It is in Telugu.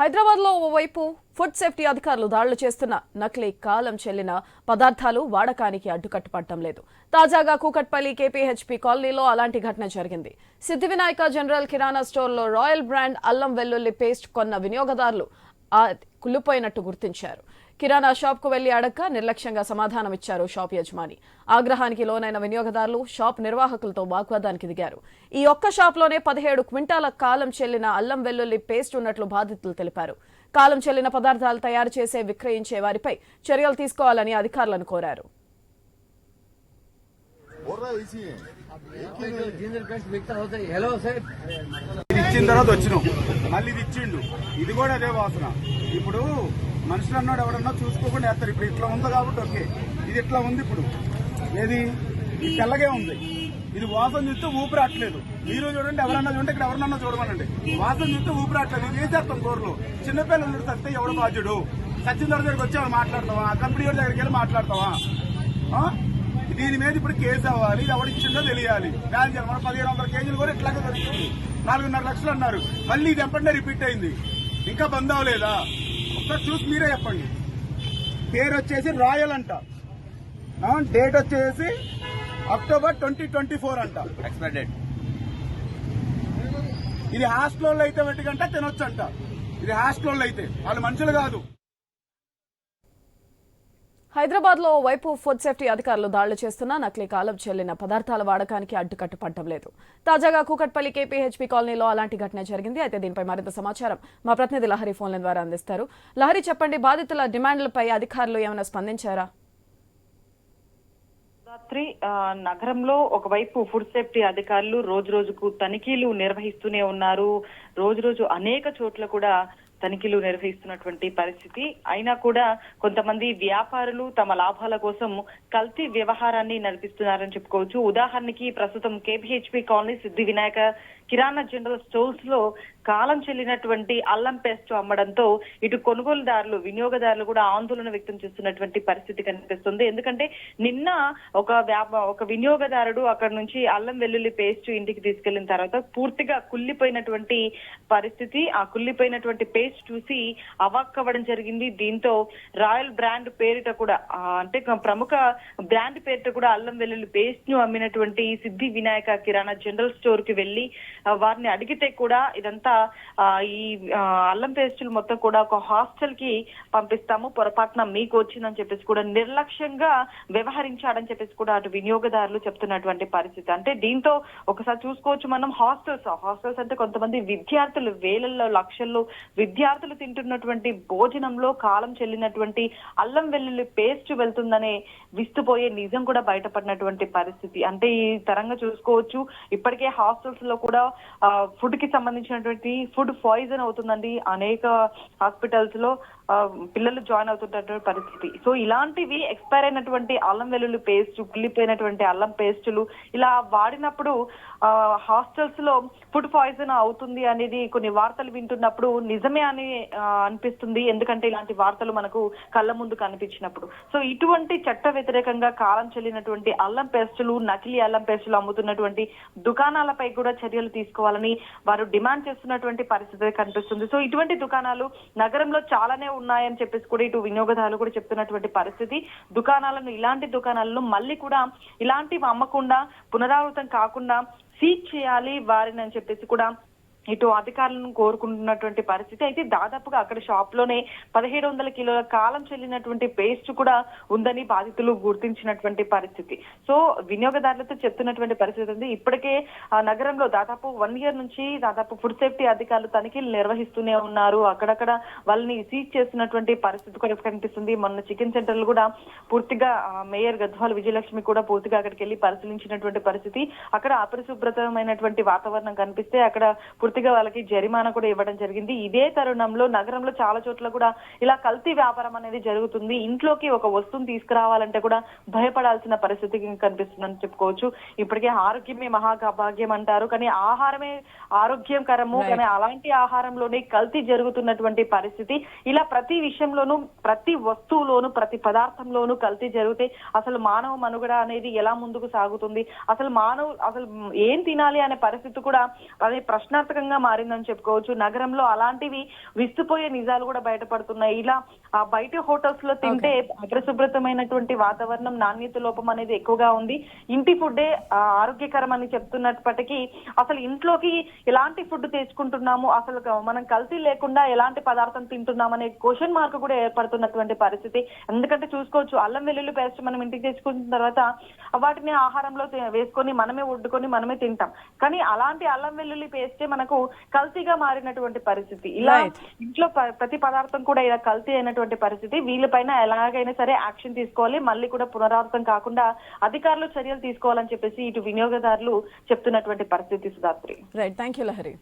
హైదరాబాద్ లో ఓవైపు ఫుడ్ సేఫ్టీ అధికారులు దాడులు చేస్తున్న నకిలీ కాలం చెల్లిన పదార్థాలు వాడకానికి అడ్డుకట్టపడటం లేదు. తాజాగా కూకట్పల్లి కేపీహెచ్పీ కాలనీలో అలాంటి ఘటన జరిగింది. సిద్ధివినాయక జనరల్ కిరాణా స్టోర్లో రాయల్ బ్రాండ్ అల్లం వెల్లుల్లి పేస్ట్ కొన్న వినియోగదారులు కుళ్ళిపోయినట్టు గుర్తించారు. కిరాణా షాప్ కు వెళ్లి అడక్క నిర్లక్ష్యంగా సమాధానమిచ్చారు షాప్ యజమాని. ఆగ్రహానికి లోనైన వినియోగదారులు షాప్ నిర్వాహకులతో వాగ్వాదానికి దిగారు. ఈ ఒక్క షాప్లోనే 17 క్వింటాల కాలం చెల్లిన అల్లం వెల్లుల్లి పేస్ట్ ఉన్నట్లు బాధితులు తెలిపారు. కాలం చెల్లిన పదార్థాలు తయారు చేసే విక్రయించే వారిపై చర్యలు తీసుకోవాలని అధికారులను కోరారు. ఇచ్చిన తర్వాత వచ్చినాం, మళ్ళీ ఇది ఇచ్చిండు, ఇది కూడా అదే వాసన. ఇప్పుడు మనుషులు అన్నాడు ఎవరన్నా చూసుకోకుండా వేస్తారు. ఇప్పుడు ఇట్లా ఉంది కాబట్టి ఓకే, ఇది ఇట్లా ఉంది. ఇప్పుడు ఏది ఇది తెల్లగే ఉంది, ఇది వాసన చూస్తే ఊపిరాట్లేదు. మీరు చూడండి, ఎవరన్నా చూడండి, ఇక్కడ ఎవరన్నా చూడమనండి, వాసన చూస్తే ఊపిరాట్లేదు. ఇది వేసేస్తాం కూరలు. చిన్నపిల్లలు సత్తే ఎవడు బాధ్యుడు? సచిన్ దగ్గరికి వచ్చి ఎవరు మాట్లాడతావా? కంపెనీ దగ్గరికి వెళ్ళి మాట్లాడతావా? దీని మీద ఇప్పుడు కేసు అవ్వాలి. ఇది ఎవరిచ్చిందో తెలియాలి. బ్యాన్ చేయాలి. మన 1500 కేజీలు కూడా ఇట్లాగే దొరికింది. 4.5 లక్షలు అన్నారు. మళ్ళీ ఇది ఎప్పటినే రిపీట్ అయింది. ఇంకా బంద్ అవ్వలేదా? ఒకసారి చూసి మీరే చెప్పండి. పేరు వచ్చేసి రాయల్ అంట, డేట్ వచ్చేసి అక్టోబర్ 2024 అంట ఎక్స్పైర్ డేట్. ఇది హాస్టల్లో అయితే వెంటకంటే తినొచ్చు అంట. ఇది హాస్టల్లో అయితే వాళ్ళు మనుషులు కాదు. హైదరాబాద్ లో వైపు ఫుడ్ సేఫ్టీ అధికారులు దాడులు చేస్తున్నా నకిలీ కాలం చెల్లిన పదార్థాల వాడకానికి అడ్డుకట్టపడటం లేదు. తాజాగా కూకట్పల్లి కేపీహెచ్పీ కాలనీలో అలాంటి ఘటన జరిగింది. అయితే దీనిపై మరింత సమాచారం మా ప్రతినిధి లహరి ఫోన్ల ద్వారా అందిస్తారు. లహరి, చెప్పండి, బాధితుల డిమాండ్లపై అధికారులు ఏమైనా స్పందించారా? రాత్రి నగరంలో ఒకవైపు ఫుడ్ సేఫ్టీ అధికారులు రోజు రోజుకు తనిఖీలు నిర్వహిస్తూనే ఉన్నారు. రోజు అనేక చోట్ల కూడా తనిఖీలు నిర్వహిస్తున్నటువంటి పరిస్థితి. అయినా కూడా కొంతమంది వ్యాపారులు తమ లాభాల కోసం కల్తీ వ్యవహారాన్ని నడిపిస్తున్నారని చెప్పుకోవచ్చు. ఉదాహరణకి ప్రస్తుతం కేపీహెచ్పీ కాలనీ సిద్ధి వినాయక కిరాణా జనరల్ స్టోర్స్ లో కాలం చెల్లినటువంటి అల్లం పేస్ట్ అమ్మడంతో ఇటు కొనుగోలుదారులు, వినియోగదారులు కూడా ఆందోళన వ్యక్తం చేస్తున్నటువంటి పరిస్థితి కనిపిస్తుంది. ఎందుకంటే నిన్న ఒక వినియోగదారుడు అక్కడ నుంచి అల్లం వెల్లుల్లి పేస్ట్ ఇంటికి తీసుకెళ్లిన తర్వాత పూర్తిగా కుళ్ళిపోయినటువంటి పరిస్థితి. ఆ కుళ్ళిపోయినటువంటి పేస్ట్ చూసి అవాక్కవ్వడం జరిగింది. దీంతో రాయల్ బ్రాండ్ పేరిట కూడా, అంటే ప్రముఖ బ్రాండ్ పేరిట కూడా అల్లం వెల్లుల్లి పేస్ట్ ను అమ్మినటువంటి సిద్ధి వినాయక కిరాణా జనరల్ స్టోర్ కి వెళ్లి వారిని అడిగితే కూడా ఇదంతా ఈ అల్లం పేస్టులు మొత్తం కూడా ఒక హాస్టల్ కి పంపిస్తాము, పొరపాటున మీకు వచ్చిందని చెప్పేసి కూడా నిర్లక్ష్యంగా వ్యవహరించాడని చెప్పేసి కూడా అటు వినియోగదారులు చెప్తున్నటువంటి పరిస్థితి. అంటే దీంతో ఒకసారి చూసుకోవచ్చు మనం, హాస్టల్స్ అంటే కొంతమంది విద్యార్థులు, వేలల్లో లక్షల్లో విద్యార్థులు తింటున్నటువంటి భోజనంలో కాలం చెల్లినటువంటి అల్లం వెల్లుల్లి పేస్ట్ వెళ్తుందనే విస్తుపోయే నిజం కూడా బయటపడినటువంటి పరిస్థితి. అంటే ఈ తరంగా చూసుకోవచ్చు, ఇప్పటికే హాస్టల్స్ లో కూడా ఫుడ్ కి సంబంధించినటువంటి ఫుడ్ పాయిజన్ అవుతుందండి. అనేక హాస్పిటల్స్ లో పిల్లలు జాయిన్ అవుతున్నటువంటి పరిస్థితి. సో ఇలాంటివి ఎక్స్పైర్ అయినటువంటి అల్లం వెల్లుల్లి పేస్ట్, కుళ్ళిపోయినటువంటి అల్లం పేస్టులు ఇలా వాడినప్పుడు హాస్టల్స్ లో ఫుడ్ పాయిజన్ అవుతుంది అనేది కొన్ని వార్తలు వింటున్నప్పుడు నిజమే అని అనిపిస్తుంది. ఎందుకంటే ఇలాంటి వార్తలు మనకు కళ్ళ ముందు కనిపించినప్పుడు. సో ఇటువంటి చట్ట వ్యతిరేకంగా కాలం చెల్లినటువంటి అల్లం పేస్టులు, నకిలీ అల్లం పేస్టులు అమ్ముతున్నటువంటి దుకాణాలపై కూడా చర్యలు తీసుకోవాలని వారు డిమాండ్ చేస్తున్నటువంటి పరిస్థితి కనిపిస్తుంది. సో ఇటువంటి దుకాణాలు నగరంలో చాలానే ఉన్నాయని చెప్పేసి కూడా ఇటు వినియోగదారులు కూడా చెప్తున్నటువంటి పరిస్థితి. దుకాణాలను, ఇలాంటి దుకాణాలను మళ్ళీ కూడా ఇలాంటివి అమ్మకుండా, పునరావృతం కాకుండా సీజ్ చేయాలి వారిని అని చెప్పేసి కూడా ఇటు అధికారులను కోరుకుంటున్నటువంటి పరిస్థితి. అయితే దాదాపుగా అక్కడ షాప్ లోనే 1700 కిలోల కాలం చెల్లినటువంటి పేస్ట్ కూడా ఉందని బాధితులు గుర్తించినటువంటి పరిస్థితి. సో వినియోగదారులతో చెప్తున్నటువంటి పరిస్థితి ఉంది. ఇప్పటికే నగరంలో దాదాపు 1 ఇయర్ నుంచి దాదాపు ఫుడ్ సేఫ్టీ అధికారులు తనిఖీలు నిర్వహిస్తూనే ఉన్నారు. అక్కడక్కడ వాళ్ళని సీజ్ చేస్తున్నటువంటి పరిస్థితి కూడా కనిపిస్తుంది. మొన్న చికెన్ సెంటర్లు కూడా పూర్తిగా మేయర్ గద్వాల్ విజయలక్ష్మి కూడా పూర్తిగా అక్కడికి వెళ్లి పరిశీలించినటువంటి పరిస్థితి. అక్కడ అపరిశుభ్రతమైనటువంటి వాతావరణం కనిపిస్తే అక్కడ పూర్తిగా వాళ్ళకి జరిమానా కూడా ఇవ్వడం జరిగింది. ఇదే తరుణంలో నగరంలో చాలా చోట్ల కూడా ఇలా కల్తీ వ్యాపారం అనేది జరుగుతుంది. ఇంట్లోకి ఒక వస్తువును తీసుకురావాలంటే కూడా భయపడాల్సిన పరిస్థితి కనిపిస్తుందని చెప్పుకోవచ్చు. ఇప్పటికే ఆరోగ్యమే మహాభాగ్యం అంటారు, కానీ ఆహారమే ఆరోగ్యకరము, కానీ అలాంటి ఆహారంలోనే కల్తీ జరుగుతున్నటువంటి పరిస్థితి. ఇలా ప్రతి విషయంలోనూ, ప్రతి వస్తువులోను, ప్రతి పదార్థంలోనూ కల్తీ జరిగితే అసలు మానవ మనుగడ అనేది ఎలా ముందుకు సాగుతుంది? అసలు ఏం తినాలి అనే పరిస్థితి కూడా అదే ప్రశ్నార్థక విషపూరితకంగా మారిందని చెప్పుకోవచ్చు. నగరంలో అలాంటివి విస్తుపోయే నిజాలు కూడా బయటపడుతున్నాయి. ఇలా ఆ బయట హోటల్స్ లో తింటే అపరిశుభ్రతమైనటువంటి వాతావరణం, నాణ్యత లోపం అనేది ఎక్కువగా ఉంది. ఇంటి ఫుడ్డే ఆరోగ్యకరం అని చెప్తున్నప్పటికీ అసలు ఇంట్లోకి ఎలాంటి ఫుడ్ తెచ్చుకుంటున్నాము, అసలు మనం కల్తీ లేకుండా ఎలాంటి పదార్థం తింటున్నాం అనే క్వశ్చన్ మార్క్ కూడా ఏర్పడుతున్నటువంటి పరిస్థితి. ఎందుకంటే చూసుకోవచ్చు, అల్లం వెల్లుల్లి పేస్ట్ మనం ఇంటికి తెచ్చుకున్న తర్వాత వాటిని ఆహారంలో వేసుకొని మనమే వండుకొని మనమే తింటాం. కానీ అలాంటి అల్లం వెల్లుల్లి పేస్టే మనకు కల్తీగా మారినటువంటి పరిస్థితి. ఇలా ఇంట్లో ప్రతి పదార్థం కూడా ఇలా కల్తీ అయినటువంటి పరిస్థితి. వీళ్ళపైన ఎలాగైనా సరే యాక్షన్ తీసుకోవాలి, మళ్ళీ కూడా పునరావృతం కాకుండా అధికారులు చర్యలు తీసుకోవాలని చెప్పేసి ఇటు వినియోగదారులు చెప్తున్నటువంటి పరిస్థితి. Sudhatri. Right, thank you Lahari.